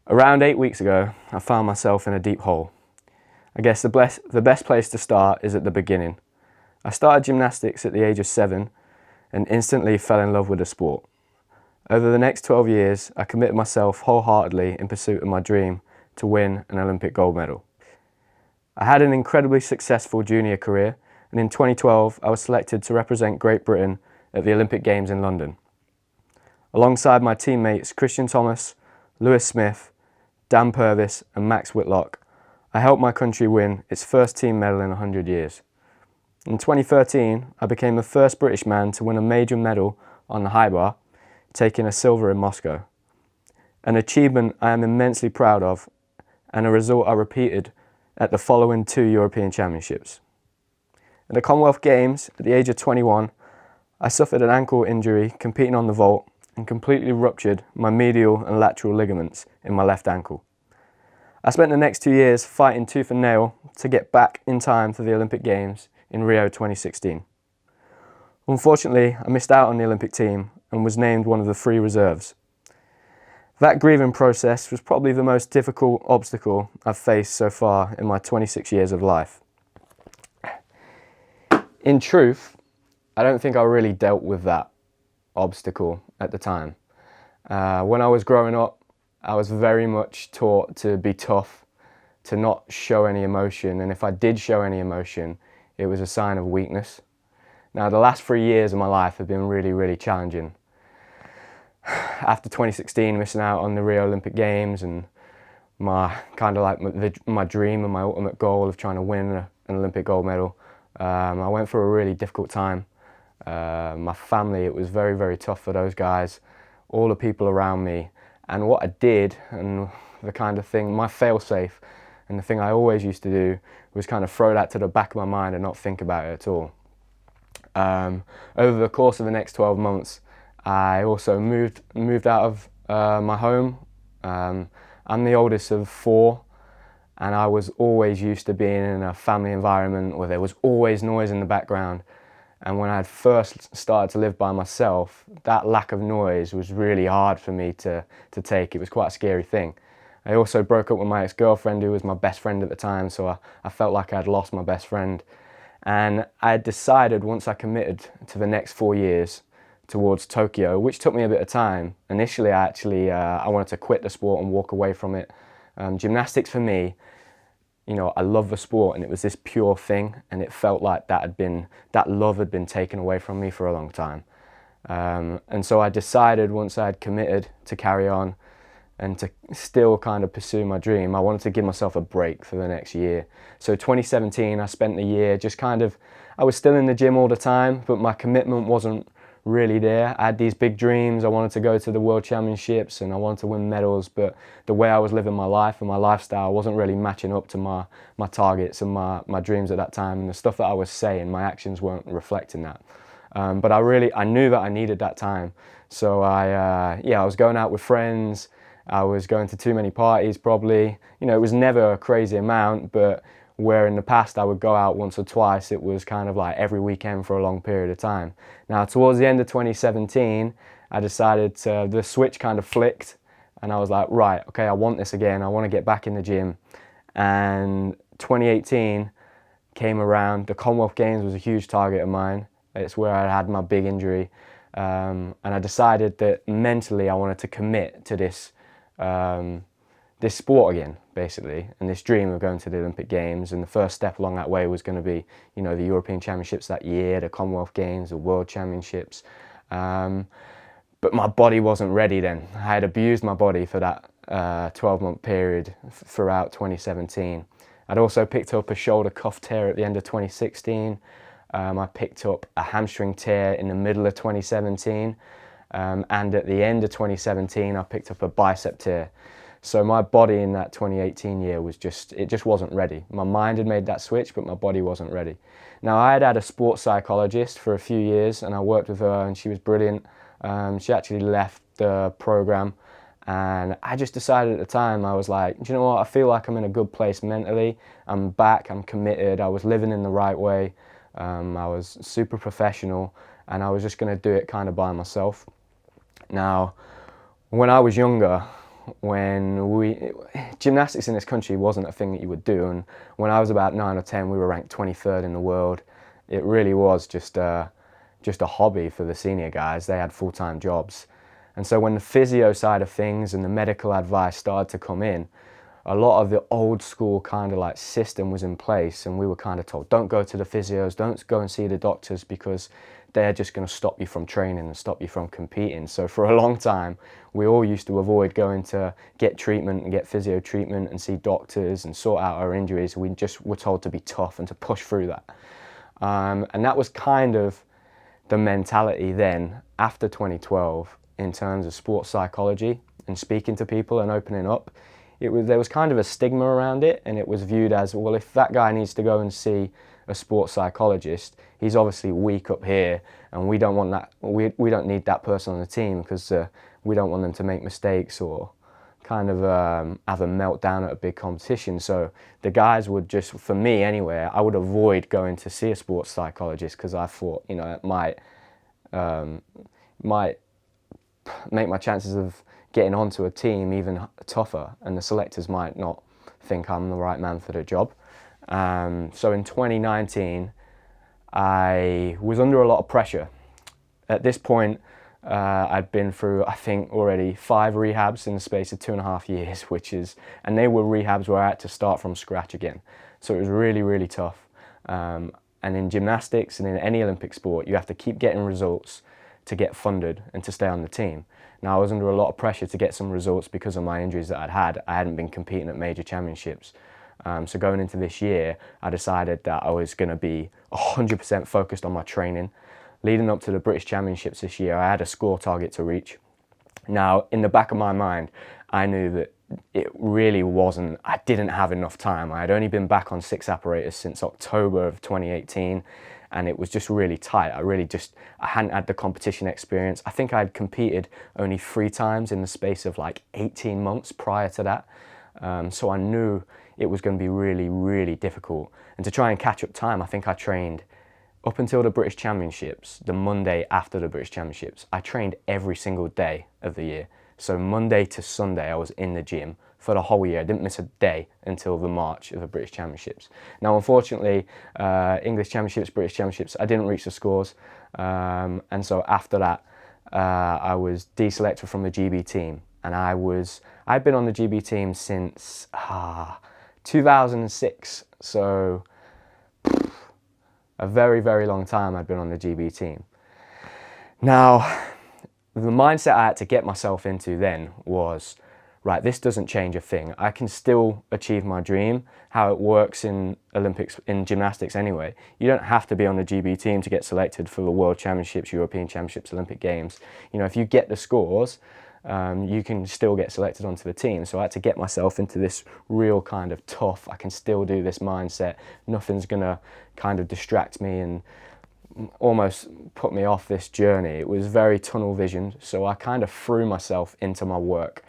Around 8 weeks ago, I found myself in a deep hole. I guess the best place to start is at the beginning. I started gymnastics at the age of 7 and instantly fell in love with the sport. Over the next 12 years, I committed myself wholeheartedly in pursuit of my dream to win an Olympic gold medal. I had an incredibly successful junior career, and in 2012 I was selected to represent Great Britain at the Olympic Games in London. Alongside my teammates Christian Thomas, Lewis Smith, Dan Purvis and Max Whitlock, I helped my country win its first team medal in 100 years. In 2013, I became the first British man to win a major medal on the high bar, taking a silver in Moscow. An achievement I am immensely proud of, and a result I repeated at the following 2 European Championships. At the Commonwealth Games, at the age of 21, I suffered an ankle injury competing on the vault and completely ruptured my medial and lateral ligaments in my left ankle. I spent the next 2 years fighting tooth and nail to get back in time for the Olympic Games in Rio 2016. Unfortunately, I missed out on the Olympic team and was named one of the 3 reserves. That grieving process was probably the most difficult obstacle I've faced so far in my 26 years of life. In truth, I don't think I really dealt with that obstacle at the time. When I was growing up, I was very much taught to be tough, to not show any emotion, and if I did show any emotion, it was a sign of weakness. Now, the last 3 years of my life have been really challenging. After 2016, missing out on the Rio Olympic Games and my dream and my ultimate goal of trying to win an Olympic gold medal, I went through a really difficult time. My family, it was very tough for those guys, all the people around me, and what I did and the kind of thing, my fail-safe, and the thing I always used to do was kind of throw that to the back of my mind and not think about it at all. Over the course of the next 12 months, I also moved out of my home. I'm the oldest of 4, and I was always used to being in a family environment where there was always noise in the background. And when I had first started to live by myself, that lack of noise was really hard for me to take. It was quite a scary thing. I also broke up with my ex-girlfriend, who was my best friend at the time, so I felt like I had lost my best friend. And I had decided, once I committed to the next 4 years towards Tokyo, which took me a bit of time. Initially, I wanted to quit the sport and walk away from it. Gymnastics for me, you know, I love the sport and it was this pure thing, and it felt like that love had been taken away from me for a long time. And so I decided, once I had committed to carry on and to still kind of pursue my dream, I wanted to give myself a break for the next year. So 2017, I spent the year just I was still in the gym all the time, but my commitment wasn't really there. I had these big dreams. I wanted to go to the World Championships and I wanted to win medals, but the way I was living my life and my lifestyle wasn't really matching up to my targets and my dreams at that time, and the stuff that I was saying, my actions weren't reflecting that. But I knew that I needed that time. So I was going out with friends. I was going to too many parties probably. You know, it was never a crazy amount, but where in the past I would go out once or twice, it was kind of like every weekend for a long period of time. Now, towards the end of 2017, I decided the switch kind of flicked, and I was like, right, okay, I want this again. I want to get back in the gym. And 2018 came around. The Commonwealth Games was a huge target of mine. It's where I had my big injury. And I decided that mentally I wanted to commit to this sport again, basically, and this dream of going to the Olympic Games. And the first step along that way was going to be, you know, the European Championships that year, the Commonwealth Games, the World Championships. But my body wasn't ready then. I had abused my body for that 12-month period throughout 2017. I'd also picked up a shoulder cuff tear at the end of 2016. I picked up a hamstring tear in the middle of 2017. And at the end of 2017, I picked up a bicep tear. So my body in that 2018 year it just wasn't ready. My mind had made that switch, but my body wasn't ready. Now, I had a sports psychologist for a few years, and I worked with her, and she was brilliant. She actually left the program, and I just decided at the time, I was like, do you know what? I feel like I'm in a good place mentally. I'm back, I'm committed. I was living in the right way. I was super professional, and I was just going to do it kind of by myself. Now, when I was younger, when gymnastics in this country wasn't a thing that you would do, and when I was about 9 or 10 we were ranked 23rd in the world. It really was just a hobby for the senior guys. They had full-time jobs. And so when the physio side of things and the medical advice started to come in, a lot of the old school kind of like system was in place, and we were kind of told, don't go to the physios, don't go and see the doctors, because they're just going to stop you from training and stop you from competing. So for a long time, we all used to avoid going to get treatment and get physio treatment and see doctors and sort out our injuries. We just were told to be tough and to push through that. And that was kind of the mentality then after 2012 in terms of sports psychology and speaking to people and opening up. There was kind of a stigma around it, and it was viewed as, well, if that guy needs to go and see a sports psychologist, he's obviously weak up here, and we don't want that. We don't need that person on the team, because we don't want them to make mistakes or kind of have a meltdown at a big competition. So the guys would just, for me anyway, I would avoid going to see a sports psychologist, because I thought, you know, it might make my chances of getting onto a team even tougher, and the selectors might not think I'm the right man for the job. So in 2019, I was under a lot of pressure. At this point, I'd been through, I think, already 5 rehabs in the space of 2.5 years, and they were rehabs where I had to start from scratch again. So it was really, really tough. And in gymnastics and in any Olympic sport, you have to keep getting results to get funded and to stay on the team. Now, I was under a lot of pressure to get some results because of my injuries that I'd had. I hadn't been competing at major championships. So going into this year, I decided that I was going to be 100% focused on my training. Leading up to the British Championships this year, I had a score target to reach. Now, in the back of my mind, I knew that it really wasn't, I didn't have enough time. I had only been back on 6 apparatus since October of 2018, and it was just really tight. I hadn't had the competition experience. I think I'd competed only 3 times in the space of like 18 months prior to that. So I knew it was going to be really, really difficult. And to try and catch up time, I think I trained up until the British Championships, the Monday after the British Championships. I trained every single day of the year. So Monday to Sunday, I was in the gym for the whole year. I didn't miss a day until the March of the British Championships. Now, unfortunately, English Championships, British Championships, I didn't reach the scores. And so after that, I was deselected from the GB team. And I'd been on the GB team since 2006. So a very, very long time I'd been on the GB team. Now, the mindset I had to get myself into then was, right, this doesn't change a thing. I can still achieve my dream. How it works in Olympics, in gymnastics anyway. You don't have to be on the GB team to get selected for the World Championships, European Championships, Olympic Games. You know, if you get the scores, you can still get selected onto the team. So I had to get myself into this real kind of tough, I can still do this mindset. Nothing's gonna kind of distract me and almost put me off this journey. It was very tunnel visioned, so I kind of threw myself into my work.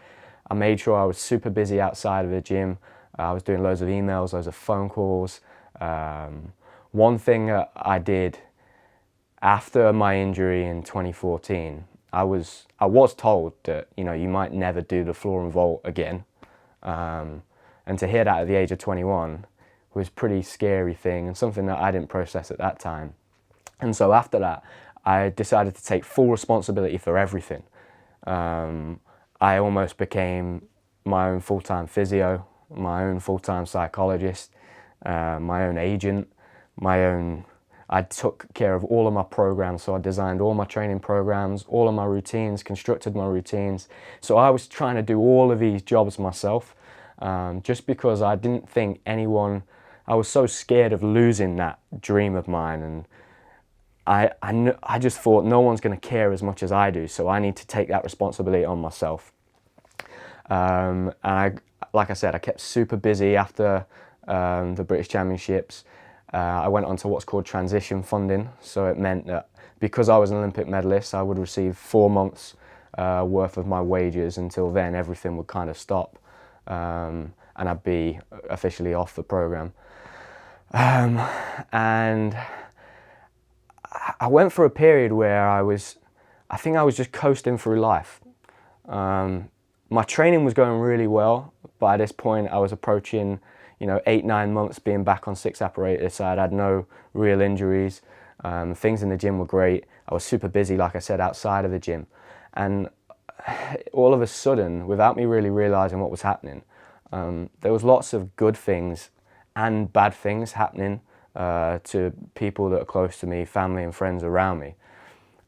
I made sure I was super busy outside of the gym. I was doing loads of emails, loads of phone calls. One thing that I did after my injury in 2014, I was told that, you know, you might never do the floor and vault again. And to hear that at the age of 21 was a pretty scary thing, and something that I didn't process at that time. And so after that, I decided to take full responsibility for everything. I almost became my own full-time physio, my own full-time psychologist, my own agent, I took care of all of my programs. So I designed all my training programs, all of my routines, constructed my routines. So I was trying to do all of these jobs myself, just because I didn't think I was so scared of losing that dream of mine, and I just thought no one's going to care as much as I do, so I need to take that responsibility on myself. And like I said, I kept super busy after the British Championships. I went on to what's called transition funding, so it meant that because I was an Olympic medalist, I would receive 4 months worth of my wages. Until then, everything would kind of stop, and I'd be officially off the program. And I went for a period where I think I was just coasting through life. my training was going really well. By this point, I was approaching, 8-9 months being back on 6 apparatus. I had no real injuries. Things in the gym were great. I was super busy, like I said, outside of the gym. And all of a sudden, without me really realizing what was happening, there was lots of good things and bad things happening to people that are close to me, family and friends around me.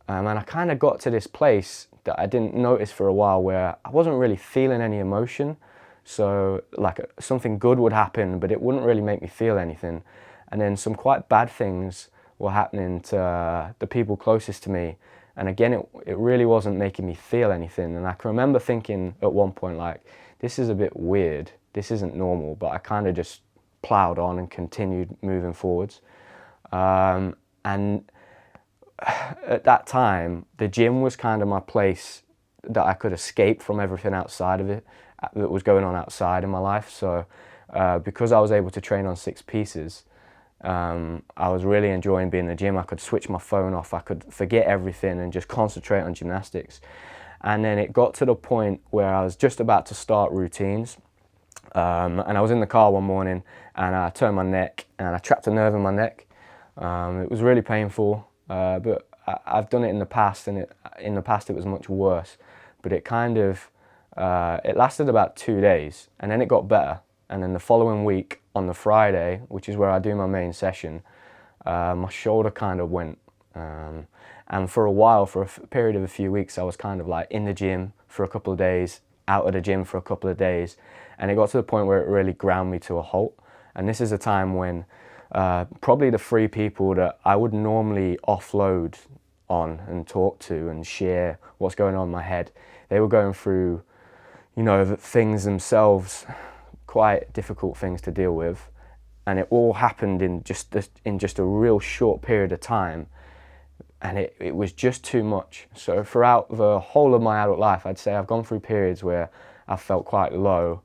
And I kind of got to this place that I didn't notice for a while where I wasn't really feeling any emotion. So like something good would happen, but it wouldn't really make me feel anything. And then some quite bad things were happening to the people closest to me. And again, it really wasn't making me feel anything. And I can remember thinking at one point, like, this is a bit weird. This isn't normal, but I kind of just plowed on and continued moving forwards. And at that time, the gym was kind of my place that I could escape from everything outside of it that was going on outside in my life. So because I was able to train on 6 pieces, I was really enjoying being in the gym. I could switch my phone off, I could forget everything and just concentrate on gymnastics. And then it got to the point where I was just about to start routines. And I was in the car one morning and I turned my neck and I trapped a nerve in my neck. It was really painful, but I've done it in the past, and in the past it was much worse. But it kind of, it lasted about 2 days and then it got better. And then the following week on the Friday, which is where I do my main session, my shoulder kind of went. And for a while, for a period of a few weeks, I was kind of like in the gym for a couple of days, out of the gym for a couple of days. And it got to the point where it really ground me to a halt. And this is a time when probably the 3 people that I would normally offload on and talk to and share what's going on in my head, they were going through, the things themselves, quite difficult things to deal with. And it all happened in just a real short period of time. And it was just too much. So throughout the whole of my adult life, I'd say I've gone through periods where I felt quite low.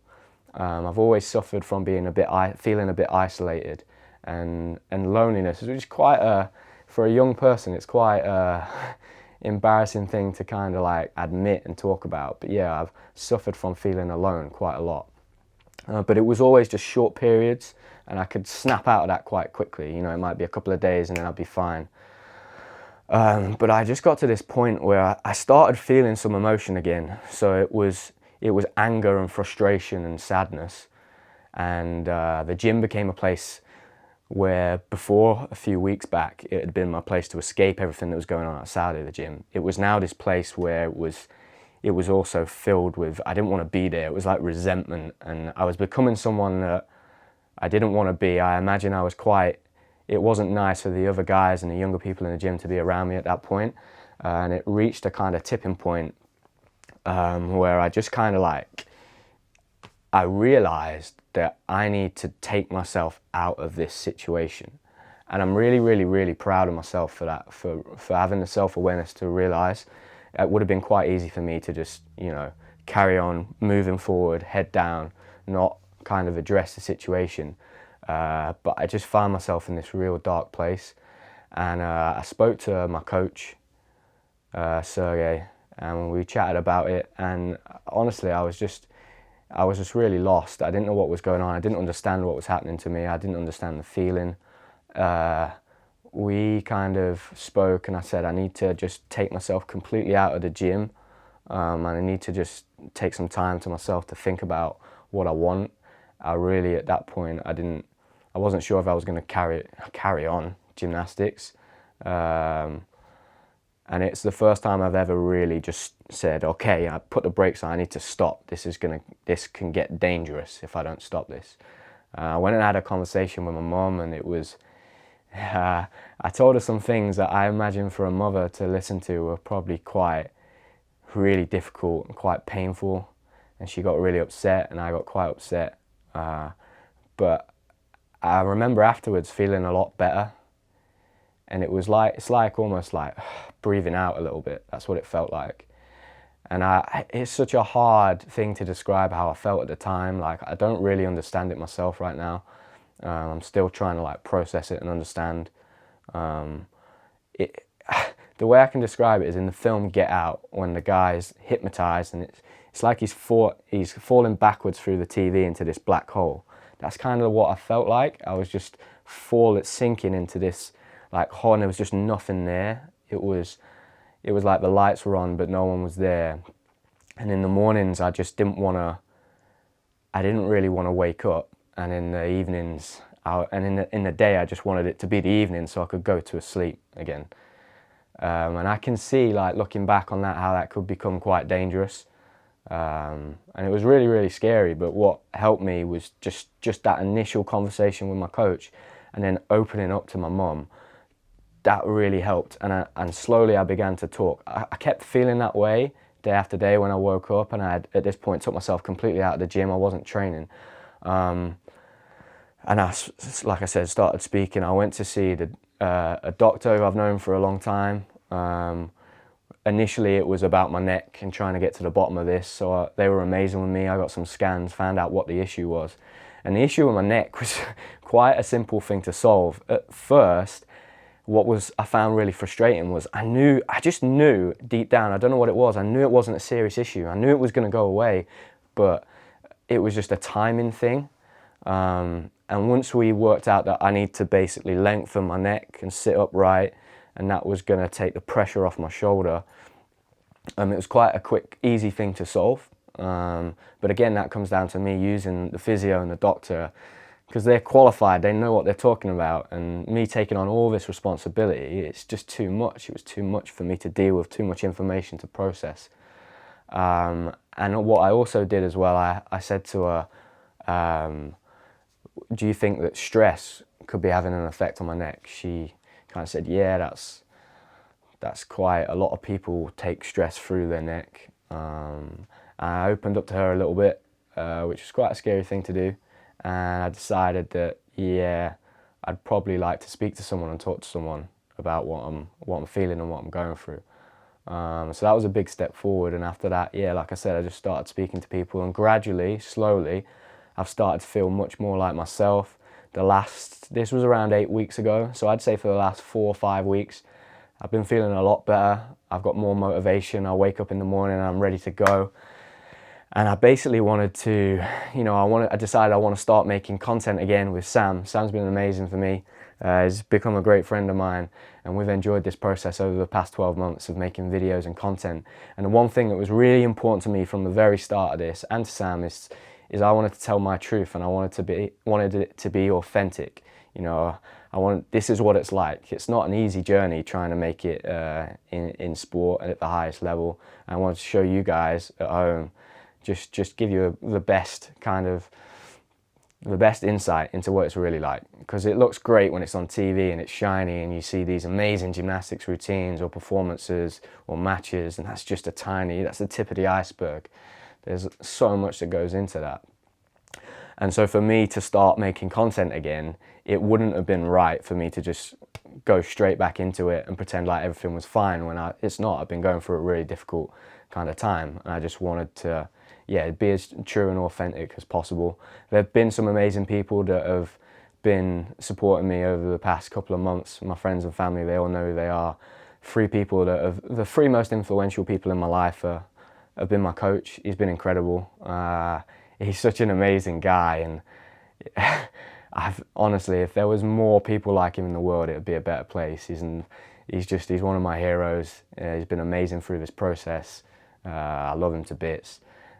I've always suffered from feeling a bit isolated and loneliness, which is quite for a young person, it's quite a embarrassing thing to kind of like admit and talk about. But yeah, I've suffered from feeling alone quite a lot. But it was always just short periods, and I could snap out of that quite quickly. It might be a couple of days and then I'd be fine. But I just got to this point where I started feeling some emotion again. So it was anger and frustration and sadness. And the gym became a place where before, a few weeks back, it had been my place to escape everything that was going on outside of the gym. It was now this place where it was also filled with, I didn't want to be there. It was like resentment, and I was becoming someone that I didn't want to be. I imagine it wasn't nice for the other guys and the younger people in the gym to be around me at that point. And it reached a kind of tipping point where I just kind of I realized that I need to take myself out of this situation. And I'm really, really, really proud of myself for that, for having the self-awareness to realize it would have been quite easy for me to just, carry on moving forward, head down, not kind of address the situation. But I just found myself in this real dark place. And I spoke to my coach, Sergey, and we chatted about it. And honestly, I was just really lost. I didn't know what was going on. I didn't understand what was happening to me. I didn't understand the feeling. We kind of spoke, and I said I need to just take myself completely out of the gym, and I need to just take some time to myself to think about what I want. I really, at that point, I wasn't sure if I was going to carry on gymnastics. And it's the first time I've ever really just said, okay, I put the brakes on, I need to stop. This can get dangerous if I don't stop this. I went and had a conversation with my mum, and it was, I told her some things that I imagine for a mother to listen to were probably quite really difficult and quite painful. And she got really upset, and I got quite upset. But I remember afterwards feeling a lot better. And it's almost like breathing out a little bit. That's what it felt like. And it's such a hard thing to describe how I felt at the time. Like, I don't really understand it myself right now. I'm still trying to process it and understand. The way I can describe it is in the film Get Out, when the guy's hypnotized and it's like he's falling backwards through the TV into this black hole. That's kind of what I felt like. I was just sinking into this like hole, and there was just nothing there. It was like the lights were on, but no one was there. And in the mornings, I didn't really want to wake up. And in the evenings, in the day, I just wanted it to be the evening so I could go to sleep again. And I can see, like, looking back on that, how that could become quite dangerous. And it was really, really scary. But what helped me was just that initial conversation with my coach, and then opening up to my mum. That really helped. And slowly I began to talk. I kept feeling that way day after day when I woke up, and I had, at this point, took myself completely out of the gym. I wasn't training. And like I said, started speaking. I went to see a doctor who I've known for a long time. Initially, it was about my neck and trying to get to the bottom of this. So they were amazing with me. I got some scans, found out what the issue was. And the issue with my neck was quite a simple thing to solve. At first, what I found really frustrating was I just knew deep down, I don't know what it was, I knew it wasn't a serious issue. I knew it was going to go away, but it was just a timing thing. And once we worked out that I need to basically lengthen my neck and sit upright, and that was going to take the pressure off my shoulder, it was quite a quick, easy thing to solve. But again, that comes down to me using the physio and the doctor, because they're qualified, they know what they're talking about, and me taking on all this responsibility, it's just too much. It was too much for me to deal with, too much information to process. And what I also did as well, I said to her, do you think that stress could be having an effect on my neck? She kind of said, yeah, that's quite, a lot of people take stress through their neck. I opened up to her a little bit, which was quite a scary thing to do. And I decided that, yeah, I'd probably like to speak to someone and talk to someone about what I'm feeling and what I'm going through. So that was a big step forward. And after that, yeah, like I said, I just started speaking to people, and gradually, slowly, I've started to feel much more like myself. This was around 8 weeks ago, so I'd say for the last 4 or 5 weeks, I've been feeling a lot better. I've got more motivation. I wake up in the morning and I'm ready to go. And I basically wanted to, I decided I want to start making content again with Sam. Sam's been amazing for me. He's become a great friend of mine, and we've enjoyed this process over the past 12 months of making videos and content. And the one thing that was really important to me from the very start of this, and to Sam, is I wanted to tell my truth, and I wanted it to be authentic. This is what it's like. It's not an easy journey trying to make it in sport and at the highest level. And I wanted to show you guys at home, just give you the best insight into what it's really like. Because it looks great when it's on TV and it's shiny and you see these amazing gymnastics routines or performances or matches, and that's the tip of the iceberg. There's so much that goes into that. And so for me to start making content again, it wouldn't have been right for me to just go straight back into it and pretend like everything was fine when it's not. I've been going through a really difficult kind of time, and I just wanted to, be as true and authentic as possible. There have been some amazing people that have been supporting me over the past couple of months. My friends and family, they all know who they are. The three most influential people in my life have been my coach. He's been incredible. He's such an amazing guy, and honestly, if there was more people like him in the world, it would be a better place. He's one of my heroes. He's been amazing through this process. I love him to bits.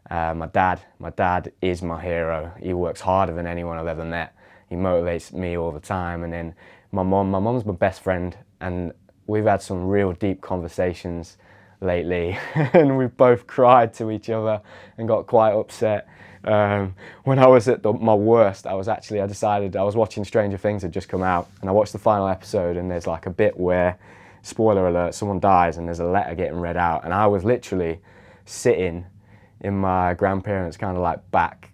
My dad is my hero. He works harder than anyone I've ever met. He motivates me all the time. And then my mom's my best friend, and we've had some real deep conversations lately, and we've both cried to each other and got quite upset. When I was at my worst, I was watching Stranger Things had just come out, and I watched the final episode, and there's like a bit where, spoiler alert, someone dies and there's a letter getting read out, and I was literally sitting in my grandparents' back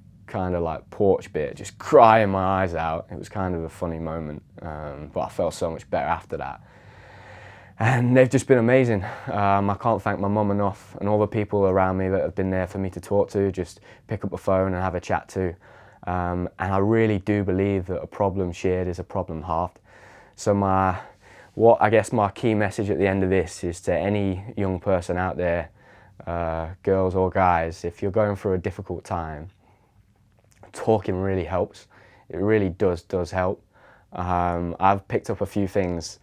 porch bit, just crying my eyes out. It was kind of a funny moment, but I felt so much better after that. And they've just been amazing. I can't thank my mum enough, and all the people around me that have been there for me to talk to, just pick up the phone and have a chat to. And I really do believe that a problem shared is a problem halved. So my key message at the end of this is to any young person out there, girls or guys, if you're going through a difficult time, talking really helps. It really does help. I've picked up a few things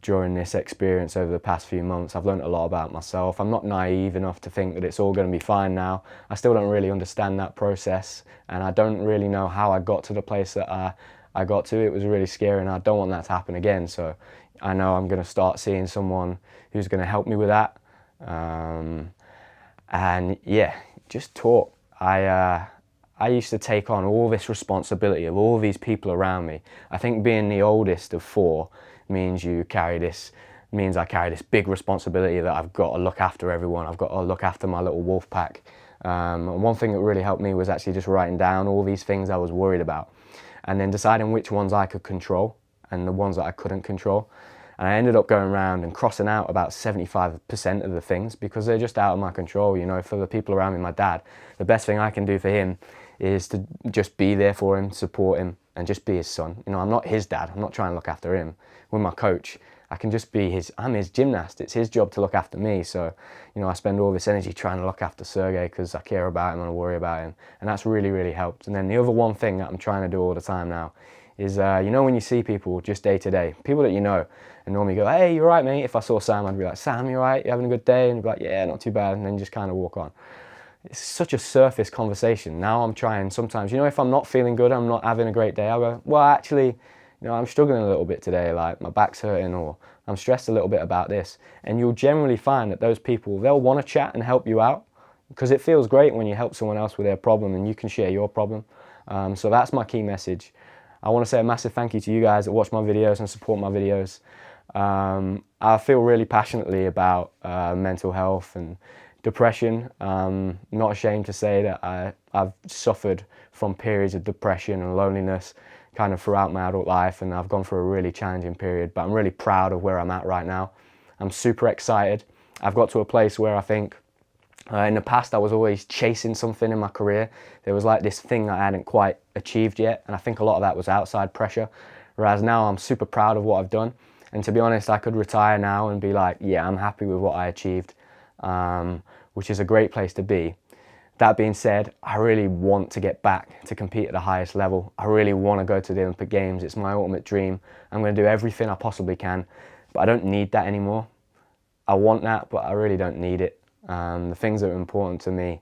during this experience over the past few months. I've learned a lot about myself. I'm not naive enough to think that it's all going to be fine now. I still don't really understand that process, and I don't really know how I got to the place that I got to. It was really scary, and I don't want that to happen again. So I know I'm going to start seeing someone who's going to help me with that. And yeah, just talk. I used to take on all this responsibility of all these people around me. I think being the oldest of 4 means I carry this big responsibility that I've got to look after everyone. I've got to look after my little wolf pack. And one thing that really helped me was actually just writing down all these things I was worried about, and then deciding which ones I could control and the ones that I couldn't control. And I ended up going around and crossing out about 75% of the things because they're just out of my control. You know, for the people around me, my dad, the best thing I can do for him is to just be there for him, support him, and just be his son. You know, I'm not his dad. I'm not trying to look after him. With my coach, I can just be I'm his gymnast. It's his job to look after me. So, you know, I spend all this energy trying to look after Sergey because I care about him and I worry about him. And that's really, really helped. And then the other one thing that I'm trying to do all the time now is, you know, when you see people just day to day, people that you know, and normally go, hey, you right, mate? If I saw Sam, I'd be like, Sam, you right? You having a good day? And he'd be like, yeah, not too bad. And then just kind of walk on. It's such a surface conversation. Now I'm trying sometimes, you know, if I'm not feeling good, I'm not having a great day, I'll go, well, actually, you know, I'm struggling a little bit today, like my back's hurting, or I'm stressed a little bit about this. And you'll generally find that those people, they'll want to chat and help you out because it feels great when you help someone else with their problem and you can share your problem. So that's my key message. I want to say a massive thank you to you guys that watch my videos and support my videos. I feel really passionately about mental health and depression. Not ashamed to say that I've suffered from periods of depression and loneliness kind of throughout my adult life, and I've gone through a really challenging period, but I'm really proud of where I'm at right now. I'm super excited. I've got to a place where I think in the past I was always chasing something in my career. There was like this thing that I hadn't quite achieved yet, and I think a lot of that was outside pressure, whereas now I'm super proud of what I've done. And to be honest, I could retire now and be like, yeah, I'm happy with what I achieved, which is a great place to be. That being said, I really want to get back to compete at the highest level. I really want to go to the Olympic Games. It's my ultimate dream. I'm going to do everything I possibly can, but I don't need that anymore. I want that, but I really don't need it. The things that are important to me,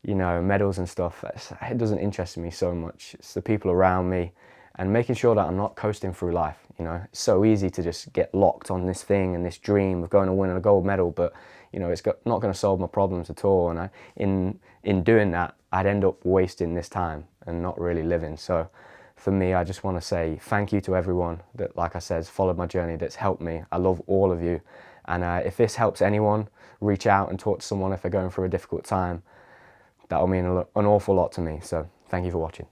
you know, medals and stuff, it doesn't interest me so much. It's the people around me and making sure that I'm not coasting through life. You know, it's so easy to just get locked on this thing and this dream of going to win a gold medal, but you know, it's not going to solve my problems at all. And in doing that, I'd end up wasting this time and not really living. So for me, I just want to say thank you to everyone that, like I said, has followed my journey, that's helped me. I love all of you. And if this helps anyone, reach out and talk to someone if they're going through a difficult time. That'll mean an awful lot to me. So thank you for watching.